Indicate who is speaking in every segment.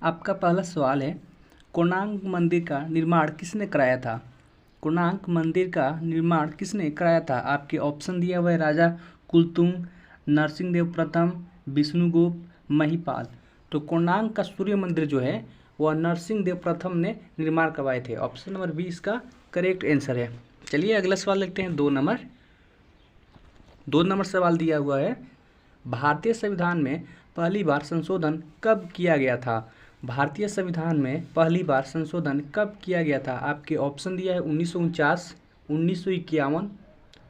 Speaker 1: आपका पहला सवाल है, कोणार्क मंदिर का निर्माण किसने कराया था? कोणार्क मंदिर का निर्माण किसने कराया था? आपके ऑप्शन दिया हुआ है राजा कुलतुंग, नरसिंहदेव प्रथम, विष्णुगुप्त, महिपाल। तो कोणार्क का सूर्य मंदिर जो है वह नरसिंहदेव प्रथम ने निर्माण करवाए थे। ऑप्शन नंबर 20 का करेक्ट आंसर है। चलिए अगला सवाल लिखते हैं। 2 नंबर सवाल दिया हुआ है, भारतीय संविधान में पहली बार संशोधन कब किया गया था? भारतीय संविधान में पहली बार संशोधन कब किया गया था? आपके ऑप्शन दिया है 1949, 1951,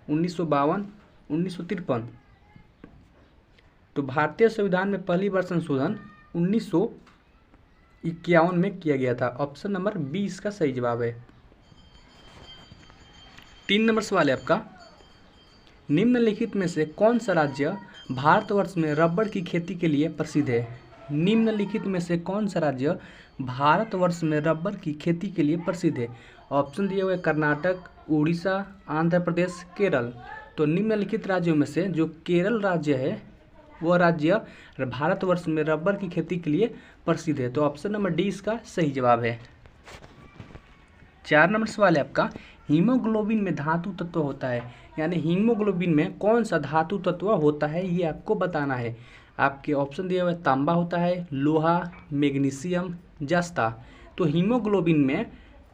Speaker 1: 1952, 1953। तो भारतीय संविधान में पहली बार संशोधन 1951 में किया गया था। ऑप्शन नंबर 20 का सही जवाब है। 3 नंबर सवाल है आपका, निम्नलिखित में से कौन सा राज्य भारतवर्ष में रबड़ की खेती के लिए प्रसिद्ध है? निम्नलिखित में से कौन सा राज्य भारतवर्ष में रबड़ की खेती के लिए प्रसिद्ध है? ऑप्शन दिए हुए कर्नाटक, उड़ीसा, आंध्र प्रदेश, केरल। तो निम्नलिखित राज्यों में से जो केरल राज्य है वह राज्य भारतवर्ष में रबड़ की खेती के लिए प्रसिद्ध है। तो ऑप्शन नंबर डी इसका सही जवाब है। 4 नंबर सवाल है आपका, हीमोग्लोबिन में धातु तत्व होता है, यानी हीमोग्लोबिन में कौन सा धातु तत्व होता है ये आपको बताना है। आपके ऑप्शन दिए हुए तांबा होता है, लोहा, मैग्नीशियम, जस्ता। तो हीमोग्लोबिन में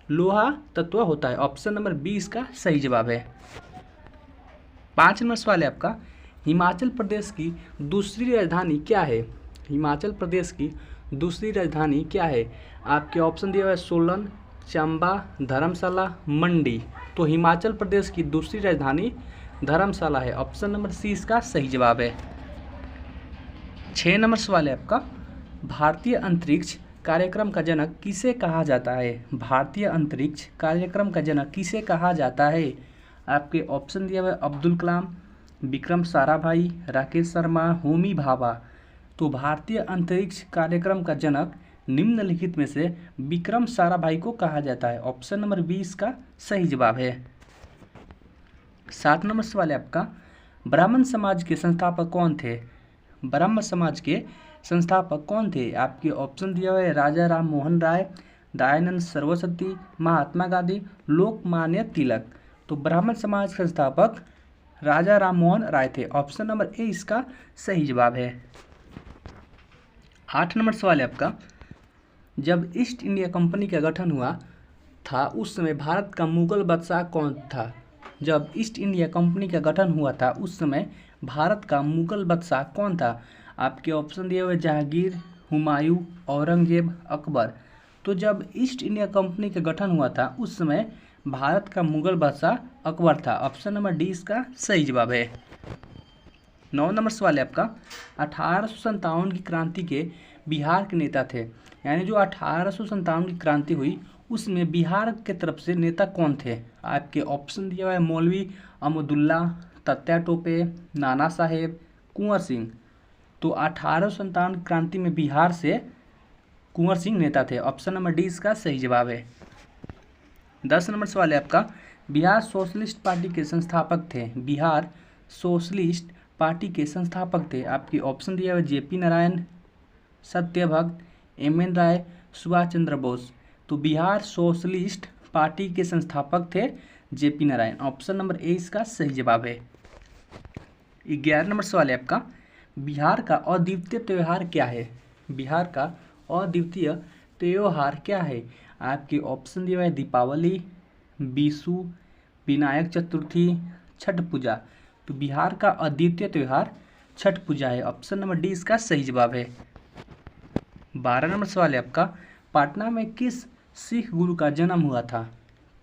Speaker 1: लोहा तत्व होता है। ऑप्शन नंबर 20 का सही जवाब है। 5 नंबर सवाल है आपका, हिमाचल प्रदेश की दूसरी राजधानी क्या है? हिमाचल प्रदेश की दूसरी राजधानी क्या है? आपके ऑप्शन दिए हुए है सोलन, चंबा, धर्मशाला, मंडी। तो हिमाचल प्रदेश की दूसरी राजधानी धर्मशाला है। ऑप्शन नंबर सी इसका सही जवाब है। 6 नंबर सवाल है आपका, भारतीय अंतरिक्ष कार्यक्रम का जनक किसे कहा जाता है? भारतीय अंतरिक्ष कार्यक्रम का जनक किसे कहा जाता है? आपके ऑप्शन दिया हुआ है अब्दुल कलाम, विक्रम साराभाई, राकेश शर्मा, होमी भाभा। तो भारतीय अंतरिक्ष कार्यक्रम का जनक निम्नलिखित में से विक्रम साराभाई को कहा जाता है। ऑप्शन नंबर 20 का सही जवाब है। 7 नंबर सवाल है आपका, ब्राह्मण समाज के संस्थापक कौन थे? ब्रह्म समाज के संस्थापक कौन थे? आपके ऑप्शन दिया हुआ है राजा राम मोहन राय, दयानंद सरस्वती, महात्मा गांधी, लोकमान्य तिलक। तो ब्राह्मण समाज के संस्थापक राजा राम मोहन राय थे। ऑप्शन नंबर ए इसका सही जवाब है। 8 नंबर सवाल है आपका, जब ईस्ट इंडिया कंपनी का गठन हुआ था उस समय भारत का मुगल बादशाह कौन था? जब ईस्ट इंडिया कंपनी का गठन हुआ था उस समय भारत का मुगल बादशाह कौन था? आपके ऑप्शन दिए हुए जहांगीर, हुमायूं, औरंगजेब, अकबर। तो जब ईस्ट इंडिया कंपनी का गठन हुआ था उस समय भारत का मुगल बादशाह अकबर था। ऑप्शन नंबर डी इसका सही जवाब है। 9 नंबर सवाल है आपका, 1857 की क्रांति के बिहार के नेता थे, यानी जो 1857 की क्रांति हुई उसमें बिहार के तरफ से नेता कौन थे? आपके ऑप्शन दिया हुआ है मौलवी अहमदुल्ला, तात्या टोपे, नाना साहेब, कुंवर सिंह। तो 1857 क्रांति में बिहार से कुंवर सिंह नेता थे। ऑप्शन नंबर डी इसका सही जवाब है। 10 नंबर सवाल है आपका, बिहार सोशलिस्ट पार्टी के संस्थापक थे। बिहार सोशलिस्ट पार्टी के संस्थापक थे। आपकी ऑप्शन दिया हुआ है जेपी नारायण, सत्यभक्त, एम.एन. राय, सुभाष चंद्र बोस। तो बिहार सोशलिस्ट पार्टी के संस्थापक थे JP Narayan. Option number A इसका सही जवाब है। 11 नंबर सवाल है आपका, बिहार का अद्वितीय त्यौहार क्या है? बिहार का अद्वितीय त्यौहार क्या है? आपके ऑप्शन दिया हुआ है दीपावली, विशु, विनायक चतुर्थी, छठ पूजा। तो बिहार का अद्वितीय त्यौहार छठ पूजा है। ऑप्शन नंबर डी इसका सही जवाब है। 12 नंबर सवाल है आपका, पटना में किस सिख गुरु का जन्म हुआ था?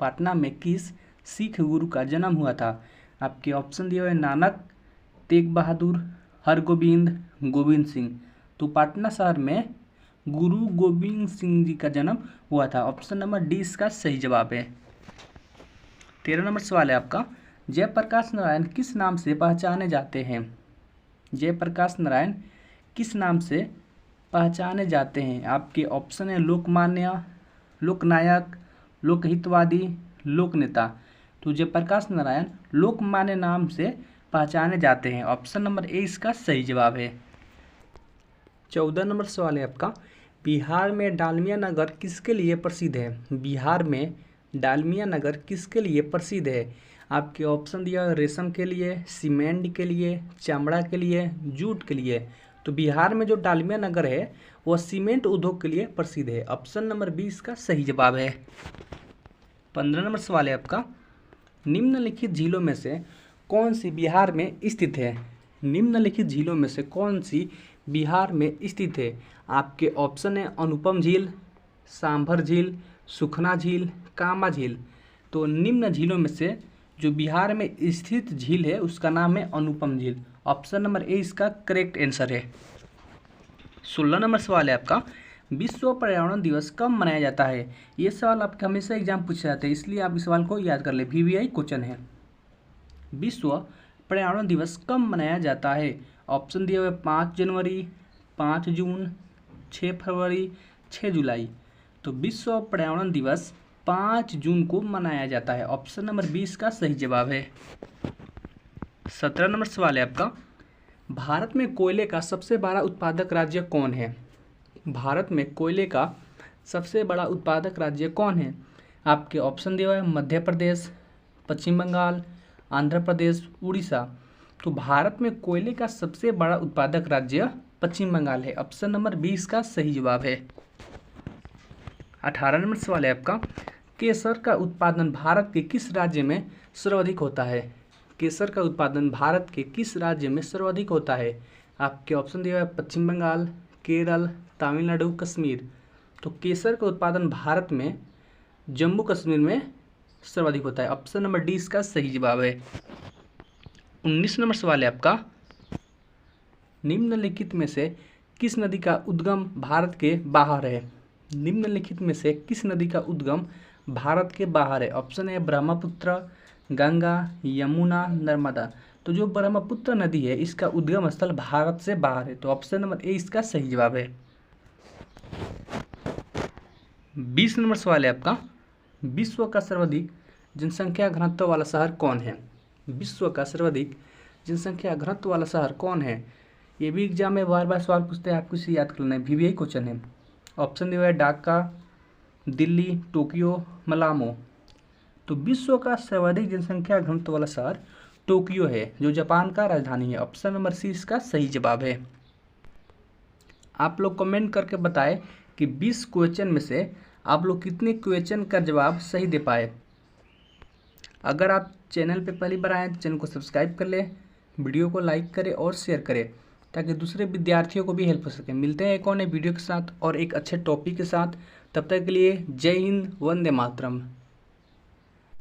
Speaker 1: पटना में किस सिख गुरु का जन्म हुआ था? आपके ऑप्शन दिए हुए नानक, तेग बहादुर, हरगोविंद, गोविंद सिंह। तो पटना शहर में गुरु गोविंद सिंह जी का जन्म हुआ था। ऑप्शन नंबर डी इसका सही जवाब है। 13 नंबर सवाल है आपका, जयप्रकाश नारायण किस नाम से पहचाने जाते हैं? जयप्रकाश नारायण किस नाम से पहचाने जाते हैं? आपके ऑप्शन है लोकमान्य, लोकनायक, लोकहितवादी, लोकनेता। तो जयप्रकाश नारायण लोकमान्य नाम से पहचाने जाते हैं। ऑप्शन नंबर ए इसका सही जवाब है। 14 नंबर सवाल है आपका, बिहार में डालमिया नगर किसके लिए प्रसिद्ध है? बिहार में डालमिया नगर किसके लिए प्रसिद्ध है? आपके ऑप्शन दिया रेशम के लिए, सीमेंट के लिए, चमड़ा के लिए, जूट के लिए। तो बिहार में जो डालमिया नगर है वह सीमेंट उद्योग के लिए प्रसिद्ध है। ऑप्शन नंबर 20 का सही जवाब है। 15 नंबर सवाल है आपका, निम्नलिखित झीलों में से कौन सी बिहार में स्थित है? निम्नलिखित झीलों में से कौन सी बिहार में स्थित है? आपके ऑप्शन है अनुपम झील, सांभर झील, सुखना झील, कामा झील। तो निम्न झीलों में से जो बिहार में स्थित झील है उसका नाम है अनुपम झील। ऑप्शन नंबर ए इसका करेक्ट आंसर है। 16 नंबर सवाल है आपका, विश्व पर्यावरण दिवस कब मनाया जाता है? ये सवाल आपके हमेशा एग्जाम पूछे जाते हैं, इसलिए आप इस सवाल को याद कर ले, VVI क्वेश्चन है। विश्व पर्यावरण दिवस कब मनाया जाता है? ऑप्शन दिए हुए 5 जनवरी, 5 जून, 6 फरवरी, 6 जुलाई। तो विश्व पर्यावरण दिवस 5 जून को मनाया जाता है। ऑप्शन नंबर 20 का सही जवाब है। 17 नंबर सवाल है आपका, भारत में कोयले का सबसे बड़ा उत्पादक राज्य कौन है? भारत में कोयले का सबसे बड़ा उत्पादक राज्य कौन है? आपके ऑप्शन दिए हुए हैं मध्य प्रदेश, पश्चिम बंगाल, आंध्र प्रदेश, उड़ीसा। तो भारत में कोयले का सबसे बड़ा उत्पादक राज्य पश्चिम बंगाल है। ऑप्शन नंबर 20 का सही जवाब है। 18 नंबर सवाल है आपका, केसर का उत्पादन भारत के किस राज्य में सर्वाधिक होता है? केसर का उत्पादन भारत के किस राज्य में सर्वाधिक होता है? आपके ऑप्शन दिए हुए हैं पश्चिम बंगाल, केरल, तमिलनाडु, कश्मीर। तो केसर का उत्पादन भारत में जम्मू कश्मीर में सर्वाधिक होता है। ऑप्शन नंबर डी इसका सही जवाब है। 19 नंबर सवाल है आपका, निम्नलिखित में से किस नदी का उद्गम भारत के बाहर है? निम्नलिखित में से किस नदी का उद्गम भारत के बाहर है? ऑप्शन है ब्रह्मपुत्र, गंगा, यमुना, नर्मदा। तो जो ब्रह्मपुत्र नदी है इसका उद्गम स्थल भारत से बाहर है। तो ऑप्शन नंबर ए इसका सही जवाब है। 20 नंबर सवाल है आपका, विश्व का सर्वाधिक जनसंख्या घनत्व वाला शहर कौन है? विश्व का सर्वाधिक जनसंख्या घनत्व वाला शहर कौन है? ये भी एग्जाम में बार बार सवाल पूछते हैं, आपको इसे याद करना है, VVI क्वेश्चन है। ऑप्शन दिया है ढाका, दिल्ली, टोक्यो, मलामो। तो विश्व का सर्वाधिक जनसंख्या घनत्व वाला शहर टोक्यो है, जो जापान का राजधानी है। ऑप्शन नंबर सी इसका सही जवाब है। आप लोग कमेंट करके बताएं कि 20 क्वेश्चन में से आप लोग कितने क्वेश्चन का जवाब सही दे पाए। अगर आप चैनल पे पहली बार आए तो चैनल को सब्सक्राइब कर लें, वीडियो को लाइक करें और शेयर करें ताकि दूसरे विद्यार्थियों को भी हेल्प हो सके। मिलते हैं एक और नए वीडियो के साथ और एक अच्छे टॉपिक के साथ। तब तक के लिए जय हिंद, वंदे मातरम।